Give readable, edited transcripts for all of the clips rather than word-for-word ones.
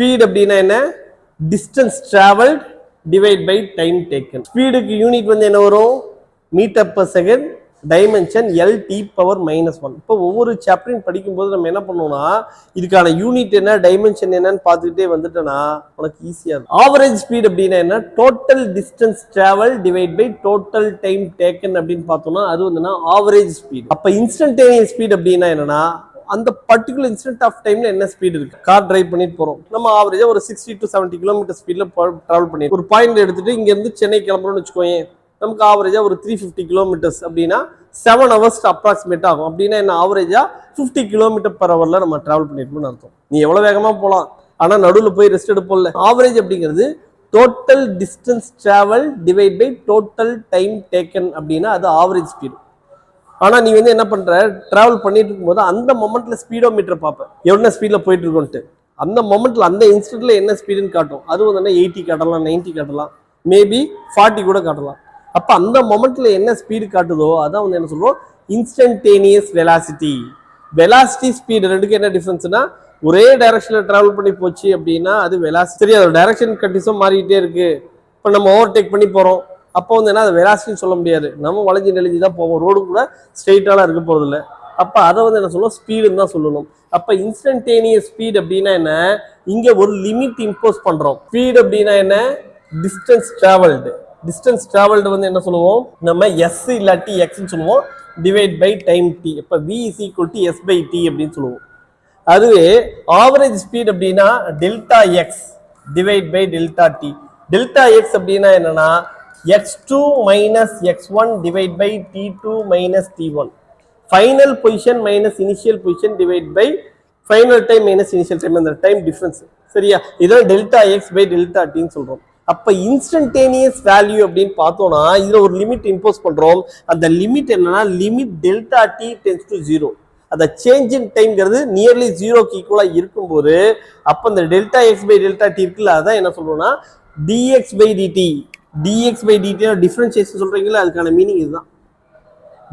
Speed அப்படின்னா என்ன? Distance travelled divide by time taken. ஸ்பீடுக்கு யூனிட் வந்து என்ன வரும்? Metre per second, dimension L(T⁻⁻1). இப்போ ஒவ்வொரு சாப்டரையும் படிக்கும்போது நம்ம என்ன பண்ணோம்னா இதுக்கான யூனிட் என்ன, டைமென்ஷன் என்னன்னு பார்த்துக்கிட்டே வந்துட்டோன்னா உனக்கு ஈஸியா இருக்கும். ஆவரேஜ் ஸ்பீட் அப்படின்னா என்ன? Total distance travel divide by total time taken அப்படின்னு பார்த்தோம்னா அது வந்து ஆவரேஜ் ஸ்பீட். அப்ப இன்ஸ்டன்டேனியஸ் ஸ்பீட் அப்படின்னா என்னன்னா அந்த பர்டிகுலர் இன்ஸ்டன்ட் ஆஃப் டைம்ல என்ன ஸ்பீட் இருக்கு. கார் டிரைவ் பண்ணிட்டு போறோம், நம்ம ஆவரேஜா ஒரு 60 to 70 கிலோமீட்டர் ஸ்பீட்ல டிராவல் பண்ணி ஒரு பாயிண்ட் எடுத்துட்டு இங்க இருந்து சென்னை கிளம்புறோம்னு வச்சுக்கோங்க. நமக்கு ஆவரேஜா ஒரு 350 கிலோமீட்டர்ஸ் அப்படின்னா 7 hours அப்ராக்சிமேட் ஆகும். அப்படின்னா என்ன? ஆவரேஜா 50 கிலோமீட்டர் per hour நம்ம டிராவல் பண்ணிருக்கோம்னு அர்த்தம். நீ எவ்வளவு வேகமா போலாம், ஆனா நடுவில் போய் ரெஸ்ட் எடுப்போம்ல. ஆவரேஜ் அப்படிங்கிறது total distance travel divide by total time taken அப்படின்னா அது ஆவரேஜ் ஸ்பீடு. ஆனா நீ வந்து என்ன பண்ற, டிராவல் பண்ணிட்டு இருக்கும்போது அந்த மொமெண்ட்ல ஸ்பீடோ மீட்டர் பார்ப்பேன், எவ்வளவு ஸ்பீட்ல போயிட்டு இருக்கோன்ட்டு. அந்த மொமெண்ட்ல அந்த இன்ஸ்டன்ட்ல என்ன ஸ்பீடுன்னு காட்டும். அது வந்து 80 காட்டலாம், 90 காட்டலாம், மேபி 40 கூட காட்டலாம். அப்ப அந்த மொமெண்ட்ல என்ன ஸ்பீடு காட்டுதோ அதான் வந்து என்ன சொல்றோம்? Instantaneous velocity. வெலாசிட்டி ஸ்பீடு ரெண்டுக்கு என்ன டிஃபரன்ஸ்னா, ஒரே டைரக்ஷன்ல டிராவல் பண்ணி போச்சு அப்படின்னா அது வெலாசிட்டி. சரி, அதோட டைரக்ஷன் கண்டிஷன் மாறிக்கிட்டே இருக்கு. இப்போ நம்ம ஓவர்டேக் பண்ணி போறோம், அப்போ வந்து என்ன, அது வெலாசிட்டின்னு சொல்ல முடியாது. நம்ம வளைஞ்சு நெளிஞ்சு தான் போவோம், ரோடு கூட ஸ்ட்ரெயிட்டாலாம் இருக்க போறது இல்லை. அப்ப அதை வந்து என்ன சொல்லுவோம்? ஸ்பீடுன்னு தான் சொல்லணும். அப்ப இன்ஸ்டன்டேனியஸ் ஸ்பீட் அப்படின்னா என்ன? இங்க ஒரு லிமிட் இம்போஸ் பண்றோம். ஸ்பீட் அப்படின்னா என்ன? Distance travelled. டிஸ்டன்ஸ் டிராவல்டு வந்து என்ன சொல்லுவோம் நம்ம? எஸ் இல்லாட்டி எக்ஸ்ன்னு சொல்லுவோம், டிவைட் பை டைம் டி. அப்ப v is equal to s by t அப்படின்னு சொல்லுவோம். அதுவே ஆவரேஜ் ஸ்பீட் அப்படின்னா delta X divide by delta T. Delta X அப்படின்னா என்னன்னா x2 minus x1 divide by t2 minus t1. Final position minus initial position divide by final time minus initial time, அந்த time difference. சரியா? இதான் delta X by delta டின்னு சொல்றோம். அப்ப instantaneous value அப்படின்னு பார்த்தோம்னா இதுல ஒரு லிமிட் இம்போஸ் பண்றோம். அந்த லிமிட் என்னன்னா limit delta T tends to 0. அந்த சேஞ்ச் இன் டைம்ங்கிறது நியர்லி 0க்கு ஈக்குவலா இருக்கும்போது அப்ப இந்த delta X by delta T இருக்குல்ல, அதான் என்ன சொல்றோம்னா dx by dt. Dx by dt differentiation சொல்றீங்களா, அதுக்கான மீனிங் இதுதான்.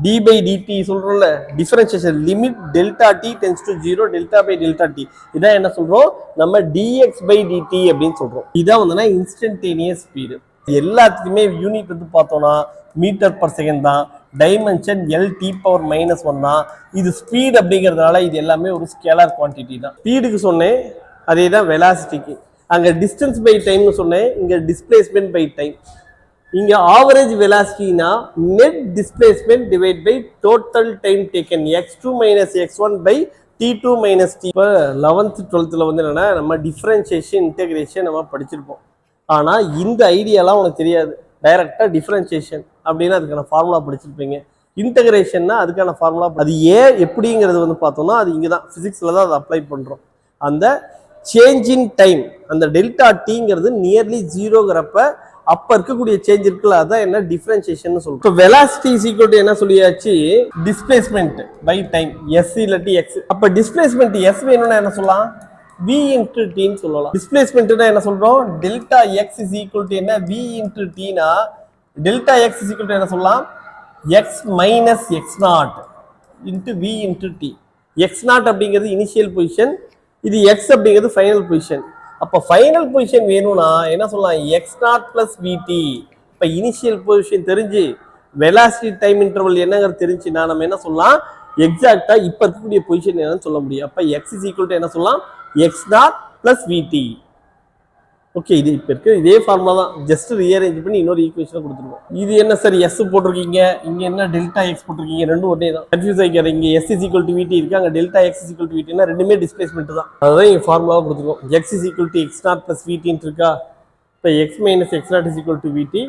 டி பை டிடி சொல்றோம்ல, differentiation limit delta T tends to 0 delta by delta T. இதான் என்ன சொல்றோம் நம்ம? டிஎக்ஸ் பை டிடி அப்படின்னு சொல்றோம். இதான் வந்து இன்ஸ்டன்டேனியஸ் ஸ்பீடு. எல்லாத்துக்குமே யூனிட் வந்து பார்த்தோம்னா மீட்டர் பர் செகண்ட் தான், டைமென்ஷன் L(T⁻⁻1) தான். இது ஸ்பீட் அப்படிங்கிறதுனால இது எல்லாமே ஒரு ஸ்கேலார் குவான்டிட்டி தான். ஸ்பீடுக்கு சொன்னேன், அதே தான் வெலாசிட்டிக்கு. அங்க டிஸ்டன்ஸ் பை டைம்னு சொன்னேன், இங்க டிஸ்பிளேஸ்மெண்ட் பை டைம். இங்க ஆவரேஜ் வெலாசிட்டினா net displacement divide by total time taken x2 minus x1 by t2 minus t. இப்போ 11th 12th வந்து என்னன்னா நம்ம டிஃபரன்சியேஷன் இன்டெகிரேஷன் நம்ம படிச்சிருப்போம். ஆனா இந்த ஐடியாலாம் உனக்கு தெரியாது. டைரக்டா டிஃபரன்சியேஷன் அப்படின்னா அதுக்கான ஃபார்முலா படிச்சிருப்பீங்க. இன்டெகிரேஷன்னா அதுக்கான ஃபார்முலா அது ஏன் எப்படிங்கிறது வந்து பார்த்தோம்னா அது இங்கே தான் ஃபிசிக்ஸ்ல தான் அதை அப்ளை பண்றோம். அந்த சேஞ்ச் இன் டைம், அந்த டெல்டா டிங்கிறது நியர்லி 0ங்கிறப்ப அப்ப இருக்கக்கூடிய சேஞ்ச் இருக்குல்ல, அதான் என்ன டிஃபரன்சியேஷன் சொல்றோம். இப்போ வெலாசிட்டி இஸ் ஈக்குவல் டு என்ன சொல்லியாச்சு? டிஸ்பிளேஸ்மெண்ட் பை டைம், எஸ் இல்லாட்டி எக்ஸ். அப்ப டிஸ்பிளேஸ்மெண்ட் எஸ் வேணும்னா என்ன சொல்லலாம்? v into t ன்னு சொல்லலாம். டிஸ்பிளேஸ்மெண்ட்னா என்ன சொல்றோம்? Delta X is equal to என்ன? v into t னா delta X is equal to என்ன சொல்லலாம்? x minus X not into v into t. X not அப்படிங்கிறது இனிஷியல் பொசிஷன், இது எக்ஸ் அப்படிங்கிறது ஃபைனல் பொசிஷன். அப்ப ஃபைனல் பொசிஷன் வேணும்னா என்ன சொல்லலாம்? எக்ஸ் நாட் பிளஸ் விடி. இப்ப இனிஷியல் பொசிஷன் தெரிஞ்சு வெலாசிட்டி டைம் இன்டர்வல் என்னங்கிறது தெரிஞ்சுன்னா நம்ம என்ன சொல்லலாம்? எக்ஸாக்டா இப்ப இருக்கக்கூடிய பொசிஷன் என்னன்னு சொல்ல முடியும். அப்ப எக்ஸ் இஸ் ஈக்குவல் டு என்ன சொல்லலாம்? எக்ஸ் நாட் பிளஸ் விடி. ஓகே, இது இப்ப இருக்கு இதே ஃபார்முலா தான், ஜஸ்ட் ரீஅரேஞ்ச் பண்ணி இன்னொரு ஈக்குவேஷனை கொடுத்துருவோம். இது என்ன சார் எஸ் போட்டிருக்கீங்க, இங்க என்ன டெல்டா எக்ஸ் போட்டிருக்கீங்க, ரெண்டும் ஒரே தான். கன்ஃபியூஸ் ஆகிக்கிற. இங்க S is equal to VT இருக்கு, அங்க delta X is equal to விடினா ரெண்டுமே டிஸ்பிளேஸ்மெண்ட் தான். அதுதான் இங்க ஃபார்முலாவை கொடுத்துருக்கோம். X is equal to X naught plus விடின்னு இருக்கா. இப்போ X minus X naught is equal to VT,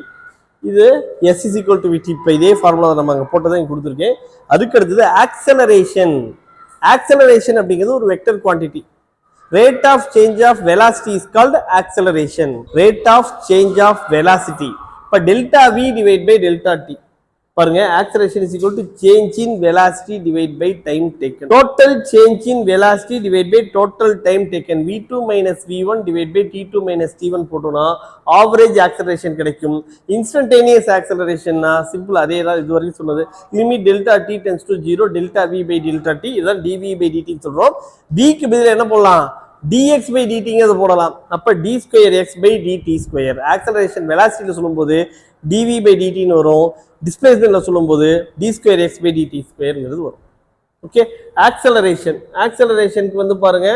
இது எஸ் இஸ் ஈக்குவல் டு விடி. இப்போ இதே ஃபார்முலா நம்ம அங்கே போட்டதான் இங்க கொடுத்துருக்கேன். அதுக்கு அடுத்தது ஆக்சலரேஷன். ஆக்சலரேஷன் அப்படிங்கிறது ஒரு vector quantity. Rate of change of velocity is called acceleration. Rate of change of velocity. இப்போ delta v divide by delta t. பாருங்க, acceleration is equal to change in velocity divide by time taken. Total change in velocity divide by total time taken. v2 minus v1 divide by t2 minus t1 போட்டோம்னா average acceleration கிடைக்கும். Instantaneous acceleration simple அதே தான் இது வரைக்கும் சொன்னது. Limit delta t tends to 0 delta v by delta t, இதான் dv by dt சொல்றோம். v க்கு பதிலா என்ன போடலாம்? dx by dtங்கிறது போடலாம். அப்ப d square x by dt square. Acceleration வெலாசிட்டில சொல்லும்போது dv by dt ன்னு வரும். டிஸ்பிளேஸ்மென்ட்ல சொல்லும்போது d square x by dt squareங்கிறது வரும். ஓகே, ஆக்சலரேஷனுக்கு வந்து பாருங்க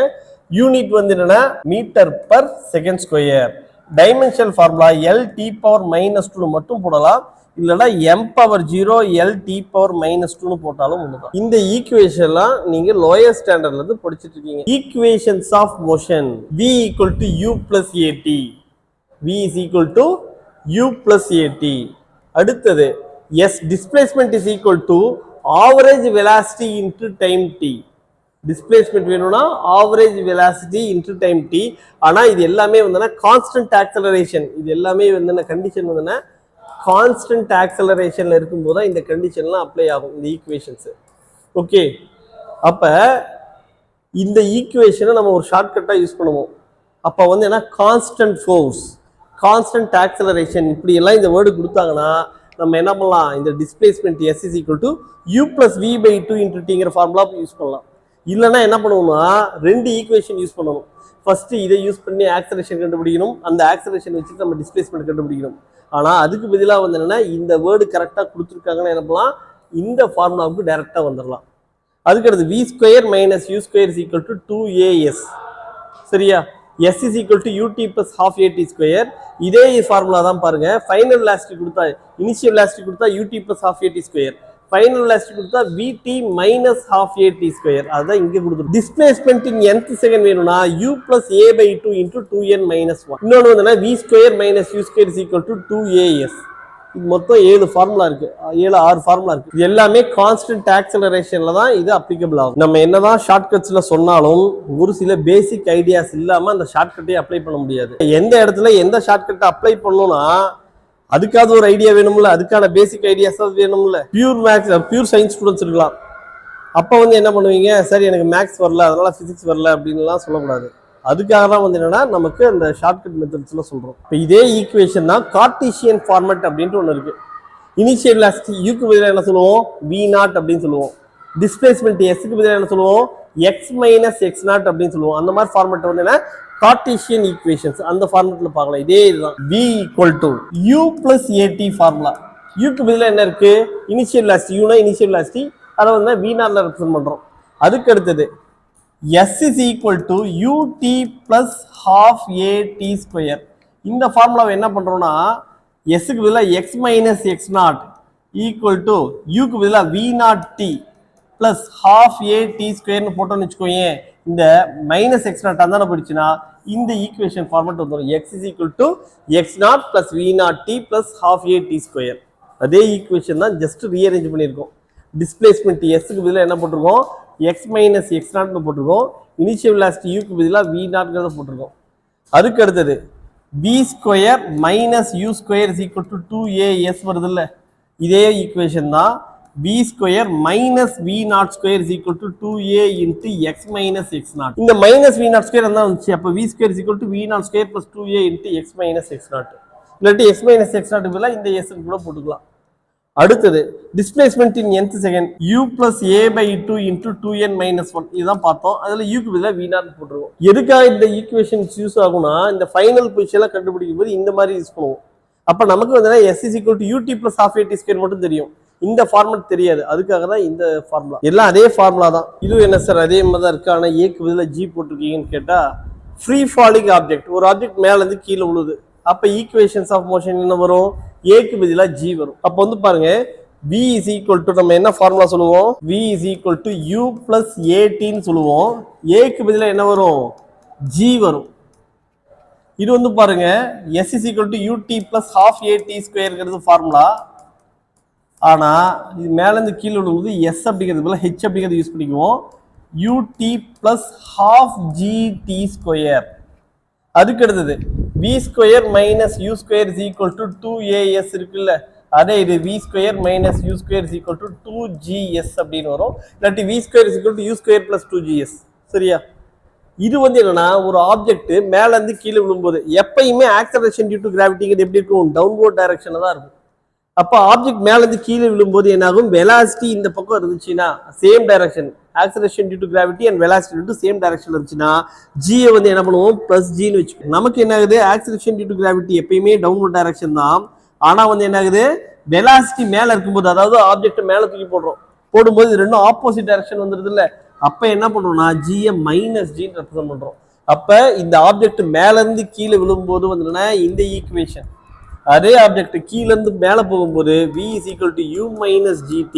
யூனிட் வந்து என்னன்னா metre per second square. Dimensional formula L(t⁻⁻2) மட்டும் போடலாம், இல்லனா m⁻0 L(t⁻⁻2) போட்டாலும் ஒண்ணுதான். இந்த ஈக்குவேஷன்லாம் நீங்க லோயர் ஸ்டாண்டர்ட்ல இருந்து படிச்சிட்டு இருக்கீங்க. Equations of motion v = u + at. v = u + at. அடுத்தது s displacement is equal to average velocity into time t. Displacement வேணும்னா average velocity into time T. ஆனா இது எல்லாமே வந்து கான்ஸ்டன்ட் ஆக்சலரேஷன். இது எல்லாமே வந்து கண்டிஷன் வந்து கான்ஸ்டன்ட் ஆக்சலரேஷன்ல இருக்கும்போது தான் இந்த கண்டிஷன்லாம் அப்ளை ஆகும் இந்த ஈக்குவேஷன்ஸ். ஓகே, அப்ப இந்த ஈக்குவேஷனை நம்ம ஒரு ஷார்ட்கட்டா யூஸ் பண்ணுவோம். அப்ப வந்து என்ன கான்ஸ்டன்ட் ஃபோர்ஸ், கான்ஸ்டன்ட் ஆக்சலரேஷன் இப்படி எல்லாம் இந்த வேர்டு கொடுத்தாங்கன்னா நம்ம என்ன பண்ணலாம், இந்த டிஸ்பிளேஸ்மென்ட் s = u + v/2 × tங்கிற ஃபார்முலா யூஸ் பண்ணலாம். இல்லைன்னா என்ன பண்ணுவோம்னா ரெண்டு ஈக்குவேஷன் யூஸ் பண்ணணும். ஃபர்ஸ்ட் இதை யூஸ் பண்ணி ஆக்சலரேஷன் கண்டுபிடிக்கணும், அந்த ஆக்சலரேஷன் வச்சு நம்ம டிஸ்பிளேஸ்மென்ட் கண்டுபிடிக்கணும். ஆனா அதுக்கு பதிலாக வந்து என்னன்னா இந்த வேர்டு கரெக்டா கொடுத்துருக்காங்கன்னு என்ன பண்ணலாம், இந்த ஃபார்முலாவுக்கு டைரக்டா வந்துடலாம். அதுக்கடுத்து v² - u² = 2as. சரியா, s = ut + ½ at². இதே ஃபார்முலா தான் பாருங்க. ஃபைனல் வெலாசிட்டி கொடுத்தா இனிஷியல் வெலாசிட்டி கொடுத்தா ut + ½ at². ஃபைனல் வெலாசிட்டி கொடுத்தா vt - ½ at². அதுதான் இங்க கொடுத்துருக்கு. டிஸ்பிளேஸ்மென்ட் இன் nth செகண்ட் வேணும்னா u + a/2 × 2n - 1. இன்னொன்று வந்து v² - u² = 2as. இது மொத்தம் 7 ஃபார்முலா இருக்கு, 6 ஃபார்முலா இருக்கு. இது எல்லாமே கான்ஸ்டன்ட் ஆக்சலரேஷன்ல தான் இது அப்ளிகபிள் ஆகும். நம்ம என்னதான் ஷார்ட்கட்ஸ்ல சொன்னாலும் ஒரு சில பேசிக் ஐடியாஸ் இல்லாம அந்த ஷார்ட்கட்டை அப்ளை பண்ண முடியாது. எந்த இடத்துல எந்த ஷார்ட்கட்டை அப்ளை பண்ணணும்னா அதுக்காவது ஒரு ஐடியா வேணும்ல, அதுக்கான பேசிக் ஐடியாஸ் வேணும்ல. Pure maths pure science students இருக்கலாம். அப்போ வந்து என்ன பண்ணுவீங்க, சரி எனக்கு மேக்ஸ் வரல அதனால பிசிக்ஸ் வரல அப்படின்லாம் சொல்லக்கூடாது. அதுக்காக தான் வந்து என்னன்னா நமக்கு அந்த ஷார்ட்கட் மெத்தட்ஸ்ல சொல்றோம். இப்போ இதே ஈக்குவேஷன் தான் கார்ட்டீசியன் ஃபார்மட் அப்படின்ட்டு ஒன்று இருக்கு. இனிஷியல் வெலாசிட்டி யூக்கு பதிலாக என்ன சொல்லுவோம், v0 அப்படின்னு சொல்லுவோம். டிஸ்பிளேஸ்மென்ட் எஸ்க்கு பதிலாக என்ன சொல்லுவோம், x - x0 அப்படின்னு சொல்லுவோம். அந்த மாதிரி ஃபார்மட் வந்து என்ன கார்ட்டீசியன் ஈக்குவேஷன்ஸ், அந்த ஃபார்மட்ல பார்க்கலாம். இதே இதுதான் v = u + at ஃபார்முலா. யூக்கு பதிலாக என்ன இருக்கு, இனிஷியல் வெலாசிட்டி. யூனா இனிஷியல் வெலாசிட்டி, அதை வந்து v0ல ரெப்ரசென்ட் பண்றோம். அதுக்கு அடுத்தது s = ut + ½ at². இந்த ஃபார்முலாவை என்ன பண்றோம்னா s க்கு பதிலாக x - x0 = u க்கு பதிலாக v0t + ½ at² போட்டோம்னு வச்சுக்கோங்க. இந்த -x0 தானே போயிடுச்சுன்னா இந்த ஈக்குவேஷன் ஃபார்மட் வந்துடும். x = x0 + v0t + ½ at². அதே ஈக்குவேஷன் தான் ஜஸ்ட் ரீஅரேஞ்ச் பண்ணியிருக்கோம். டிஸ்பிளேஸ்மென்ட் s க்கு பதிலாக என்ன போட்டிருக்கோம், x - x0 போட்டிருக்கோம். இனிஷியல் வெலாசிட்டி u க்கு பதிலாக v0 போட்டிருக்கோம். அதுக்கு அடுத்தது v² - u² = 2as வருது இல்ல, இதே ஈக்குவேஷன் தான் v² - v0² = 2a × x - x0. இந்த -v0² தான் வந்துச்சு. அப்ப v² = v0² + 2a × x - x0. இல்லாட்டி x - x0 பதிலாக இந்த s கூட போட்டுக்கலாம். அடுத்தது டிஸ்பிளேஸ்மென்ட் இன் nth second u + a/2 × 2n - 1. இதுதான் பார்த்தோம். அதுல u க்கு பதிலாக v0 போட்டுருவோம். எதுக்காக இந்த ஈக்குவேஷன்ஸ் யூஸ் ஆகும்னா இந்த ஃபைனல் பொசிஷன்ல கண்டுபிடிக்கும் போது இந்த மாதிரி யூஸ் பண்ணுவோம். அப்ப நமக்கு வந்து s = ut + ½ at² மட்டும் தெரியும், இந்த ஃபார்மட் தெரியாது. அதுக்காக தான் இந்த ஃபார்முலா. எல்லாம் அதே ஃபார்முலா தான். இது என்ன சார் அதே மாதிரி தான் இருக்கு, ஆனா a க்கு பதிலாக g போட்டிருக்கீங்கன்னு கேட்டா, ஃப்ரீ ஃபாலிங் ஆப்ஜெக்ட், ஒரு ஆப்ஜெக்ட் மேல இருந்து கீழே விழுது. அப்ப ஈக்குவேஷன்ஸ் ஆஃப் மோஷன் என்ன வரும், a க்கு பதிலாக g வரும். அப்ப வந்து பாருங்க v = நம்ம என்ன ஃபார்முலா சொல்லுவோம், v = u + at ன்னு சொல்லுவோம். a க்கு பதிலாக என்ன வரும், g வரும். இது வந்து பாருங்க s = ut + ½ at² ஃபார்முலா. ஆனா இது மேல இருந்து கீழே விழும்போது s அப்படிங்கிறது பதிலாக h அப்படிங்கிறது யூஸ் பண்ணிக்குவோம். ut + ½ gt². அதுக்கு அடுத்தது v² - u² = 2as இருக்குல்ல, அதே இது v² - u² = 2gs அப்படின்னு வரும். இல்லாட்டி v² = u² + 2gs. சரியா, இது வந்து என்னன்னா ஒரு ஆப்ஜெக்ட் மேல இருந்து கீழே விழும்போது எப்பயுமே ஆக்சலரேஷன் டியூ டு கிராவிட்டிங்கிறது எப்படி இருக்கும், டவுன்வர்ட் டைரக்ஷன்ல தான் இருக்கும். அப்ப ஆப்ஜெக்ட் மேல இருந்து கீழே விழும்போது என்ன ஆகும், வெலாசிட்டி இந்த பக்கம் இருந்துச்சுன்னா same direction acceleration due to gravity and velocity due to same டைரக்ஷன்ல இருந்துச்சுன்னா g வந்து என்ன பண்ணுவோம் பிளஸ் g ன்னு வெச்சுக்கோம். நமக்கு என்ன ஆகுது ஆக்சலரேஷன் டியூ டு கிராவிட்டி எப்பயுமே டவுன்வர்ட் டைரக்ஷன் தான். ஆனா வந்து என்ன ஆகுது வெலாசிட்டி மேல இருக்கும்போது அதாவது ஆப்ஜெக்ட் மேல தூக்கி போடும்போது இது ரெண்டும் ஆப்போசிட் டைரக்ஷன் வந்துருது இல்ல. அப்ப என்ன பண்றோம்னா g மைனஸ் g ரெப்ரசென்ட் பண்றோம். அப்ப இந்த ஆப்ஜெக்ட் மேல இருந்து கீழே விழும்போது வந்து இந்த ஈக்குவேஷன் அதே ஆப்ஜெக்ட் கீழ இருந்து மேல போகும்போது v is equal to u minus gt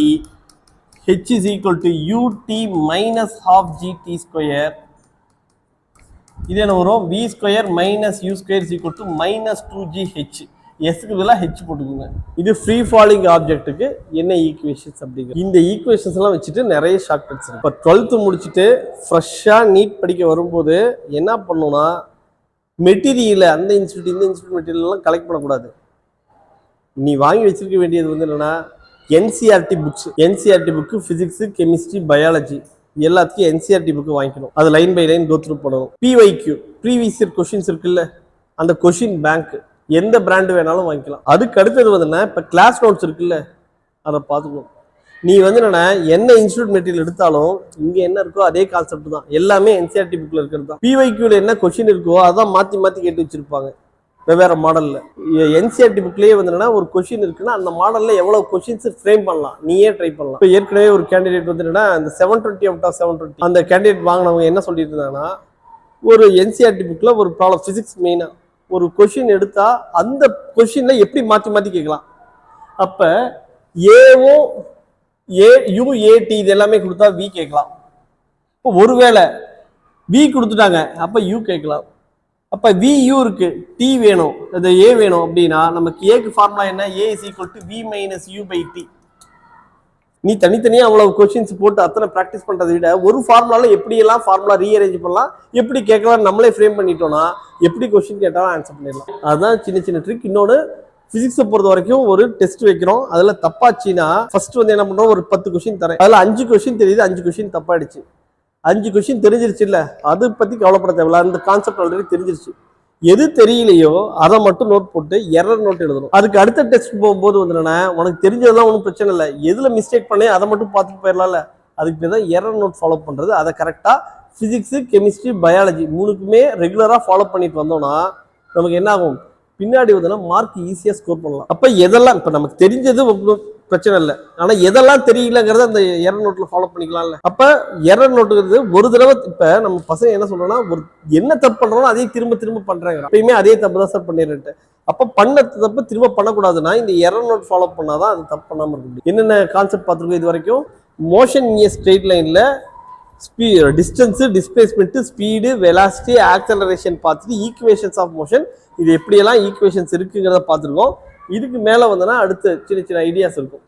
h is equal to ut minus half gt square. இது என்ன வரும் v square minus u square is equal to minus 2gh. s க்கு பதிலா h போட்டுக்கோங்க. இது ஃப்ரீ ஃபாலிங் ஆப்ஜெக்ட்டுக்கு என்ன ஈக்குவேஷன்ஸ் அப்படிங்க. இந்த ஈக்குவேஷன்ஸ் எல்லாம் வச்சுட்டு நிறைய ஷார்ட்கட்ஸ் இருக்கு. இப்போ 12th முடிச்சுட்டு ஃப்ரெஷ்ஷா நீட் படிக்க வரும்போது என்ன பண்ணணும்னா மெட்டீரியல் அந்த இன்ஸ்டியூட் இந்த இன்ஸ்டியூட் மெட்டீரியல் எல்லாம் கலெக்ட் பண்ணக்கூடாது. நீ வாங்கி வச்சிருக்க வேண்டியது வந்து என்னன்னா NCERT books. NCERT book physics chemistry biology எல்லாத்துக்கும் என்சிஆர்டி புக்கு வாங்கிக்கணும். அது line by line go through பண்ணணும். பிஒய்க்யூ ப்ரீவியஸ் இயர் கொஸ்டின்ஸ் இருக்குல்ல அந்த கொஸ்டின் பேங்க் எந்த பிராண்ட் வேணாலும் வாங்கிக்கலாம். அதுக்கு அடுத்தது வந்து இப்போ கிளாஸ் நோட்ஸ் இருக்குல்ல அதை பார்த்துக்கணும். நீ வந்து என்ன இன்ஸ்டியூட் மெட்டீரியல் எடுத்தாலும் இங்க என்ன இருக்கோ அதே கான்செப்ட் தான். எல்லாமே என்சிஆர்டி புக்ல இருக்கிறது தான். பிஒய்க்யூல என்ன கொஸ்டின் இருக்கோ அதான் மாத்தி மாத்தி கேட்டு வச்சிருப்பாங்க வெவ்வேறு மாடல்ல. என்சிஆர்டி புக்லயே வந்து ஒரு கொஸ்டின் இருக்குன்னா அந்த மாடல்ல எவ்வளவு கொஸ்டின்ஸ் ஃப்ரேம் பண்ணலாம் நீயே ட்ரை பண்ணலாம். இப்போ ஏற்கனவே ஒரு கேண்டிடேட் வந்து அந்த 720 அவுட் ஆஃப் 720 அந்த கேண்டிடேட் வாங்கினவங்க என்ன சொல்லிட்டு இருந்தாங்கன்னா ஒரு என்சிஆர்டி புக்ல ஒரு ப்ராப்ளம் பிசிக்ஸ் மெயினா ஒரு கொஸ்டின் எடுத்தா அந்த கொஸ்டின்ல எப்படி மாத்தி மாத்தி கேட்கலாம். அப்ப ஏவும் யூஏடி இது எல்லாமே கொடுத்தா வி கேட்கலாம். இப்போ ஒருவேளை வி கொடுத்துட்டாங்க அப்ப யூ கேட்கலாம். அப்ப வி யூ இருக்கு டி வேணும் அது ஏ வேணும் அப்படின்னா நமக்கு ஏக்கு ஃபார்முலா என்ன A is equal to V minus U by T. நீ தனித்தனியா அவ்வளவு கொஸ்டின்ஸ் போட்டு அத்தனை ப்ராக்டிஸ் பண்றதை விட ஒரு ஃபார்முலால எப்படி எல்லாம் ஃபார்முலா ரீஅரேஞ்ச் பண்ணலாம் எப்படி கேட்கலாம் நம்மளே ஃப்ரேம் பண்ணிட்டோம்னா எப்படி கொஸ்டின் கேட்டாலும் ஆன்சர் பண்ணிடலாம். அதுதான் சின்ன சின்ன ட்ரிக். இன்னொன்று பிசிக்ஸை பொறுத்த வரைக்கும் ஒரு டெஸ்ட் வைக்கிறோம். அதுல தப்பாச்சுன்னா ஃபர்ஸ்ட் வந்து என்ன பண்றோம் ஒரு 10 கொஸ்டின் தரேன். அதுல 5 கொஸ்டின் தெரியுது 5 கொஸ்டின் தப்பாயிடுச்சு. 5 கொஸ்டின் தெரிஞ்சிருச்சு இல்ல அதை பத்தி கவலைப்பட தேவையில்ல. அந்த கான்செப்ட் ஆல்ரெடி தெரிஞ்சிருச்சு. எது தெரியலையோ அதை மட்டும் நோட் போட்டு எரர் நோட் எழுதணும். அதுக்கு அடுத்த டெஸ்ட் போகும்போது வந்து உனக்கு தெரிஞ்சதெல்லாம் ஒன்றும் பிரச்சனை இல்லை. எதுல மிஸ்டேக் பண்ணி அதை மட்டும் பார்த்துட்டு போயிடலாம்ல. அதுக்கு பேர் தான் எரர் நோட் ஃபாலோ பண்றது. அதை கரெக்டா பிசிக்ஸ் கெமிஸ்ட்ரி பயாலஜி மூணுக்குமே ரெகுலரா ஃபாலோ பண்ணிட்டு வந்தோம்னா நமக்கு என்ன ஆகும் பின்னாடி வந்து மார்க் ஈஸியா ஸ்கோர் பண்ணலாம். அப்ப எதெல்லாம் இப்ப நமக்கு தெரிஞ்சது பிரச்சனை இல்லை. ஆனா எதெல்லாம் தெரியலங்கிறத அந்த எரர் நோட்ல ஃபாலோ பண்ணிக்கலாம்ல. அப்ப எரர் நோட்டுங்கிறது ஒரு தடவை இப்ப நம்ம பசங்க என்ன சொல்றோம்னா ஒரு என்ன தப்பு பண்றோம் அதே திரும்ப திரும்ப பண்றாங்க. எப்பயுமே அதே தப்பு தான் சார் பண்ணிடுறேன்ட்டு. அப்ப பண்ண தப்பு திரும்ப பண்ணக்கூடாதுன்னா இந்த எரர் நோட் ஃபாலோ பண்ணாதான் அது தப்பு பண்ணாம இருக்க முடியும். என்னென்ன கான்செப்ட் பார்த்துருக்கோம் இது வரைக்கும் மோஷன் இன் ஸ்ட்ரெயிட் லைன்ல distance displacement speed velocity acceleration பார்த்துட்டு ஈக்குவேஷன்ஸ் ஆஃப் மோஷன் இது எப்படியெல்லாம் ஈக்குவேஷன்ஸ் இருக்குங்கிறத பார்த்துருக்கோம். இதுக்கு மேல வந்தனா அடுத்து சின்ன சின்ன ஐடியாஸ் இருக்கும்.